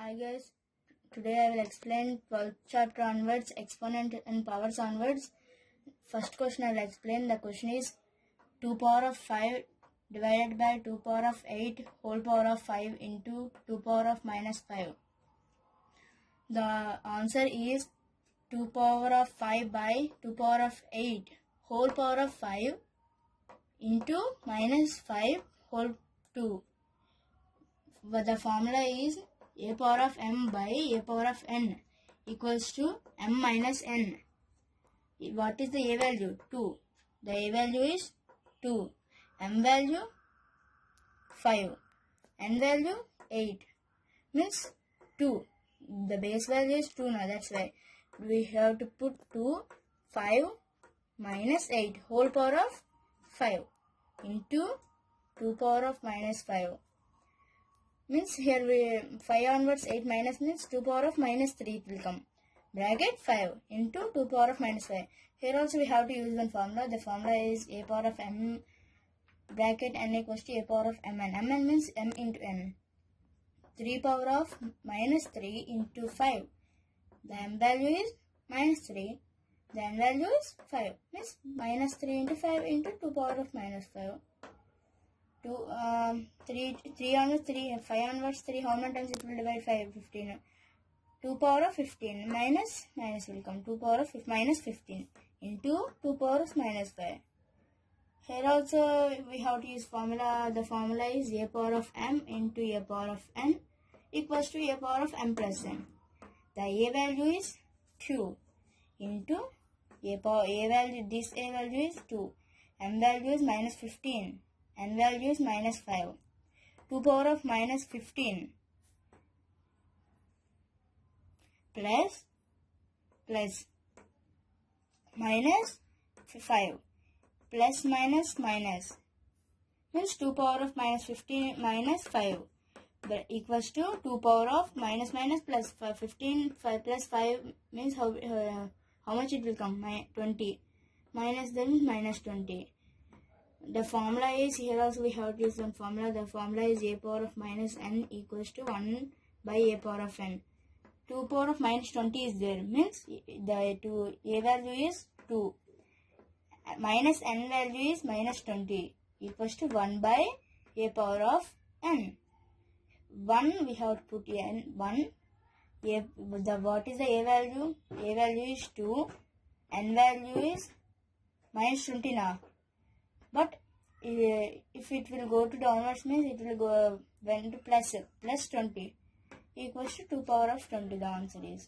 Hi guys, today I will explain 12th chapter onwards, exponent and powers onwards. First question I will explain. The question is 2 power of 5 divided by 2 power of 8 whole power of 5 into 2 power of minus 5. The answer is 2 power of 5 by 2 power of 8 whole power of 5 into minus 5 whole 2. But the formula is a power of m by a power of n equals to m minus n. What is the a value? 2. The a value is 2. M value 5. N value 8. Means 2. The base value is 2 now. That's why we have to put 2, 5 minus 8 whole power of 5 into 2 power of minus 5. Means here we 5 onwards 8 minus means 2 power of minus 3 it will come. Bracket 5 into 2 power of minus 5. Here also we have to use one formula. The formula is a power of m bracket n equals to a power of mn. Mn means m into n. 3 power of minus 3 into 5. The m value is minus 3. The n value is 5. Means minus 3 into 5 into 2 power of minus 5. 3 onwards 3, 5 onwards 3, how many times it will divide 5? 15. 2 power of 15 minus will come. 2 power of minus 15 into 2 power of minus 5. Here also we have to use formula. The formula is a power of m into a power of n equals to a power of m plus n. The a value is 2 into a value. This a value is 2. M value is minus 15. N value is minus 5. 2 power of minus 15 plus minus 5 plus minus means 2 power of minus 15 minus 5 but equals to 2 power of minus plus 15 5 plus 5 means how much it will come? 20 minus then minus 20. The formula is, here also we have to use one formula. The formula is a power of minus n equals to 1 by a power of n. 2 power of minus 20 is there, means the a value is 2. Minus n value is minus 20 equals to 1 by a power of n. 1 we have to put n 1. What is the a value? A value is 2. N value is minus 20 now. But if it will go to downwards means it will go when to plus 20 equals to 2 power of 20. The answer is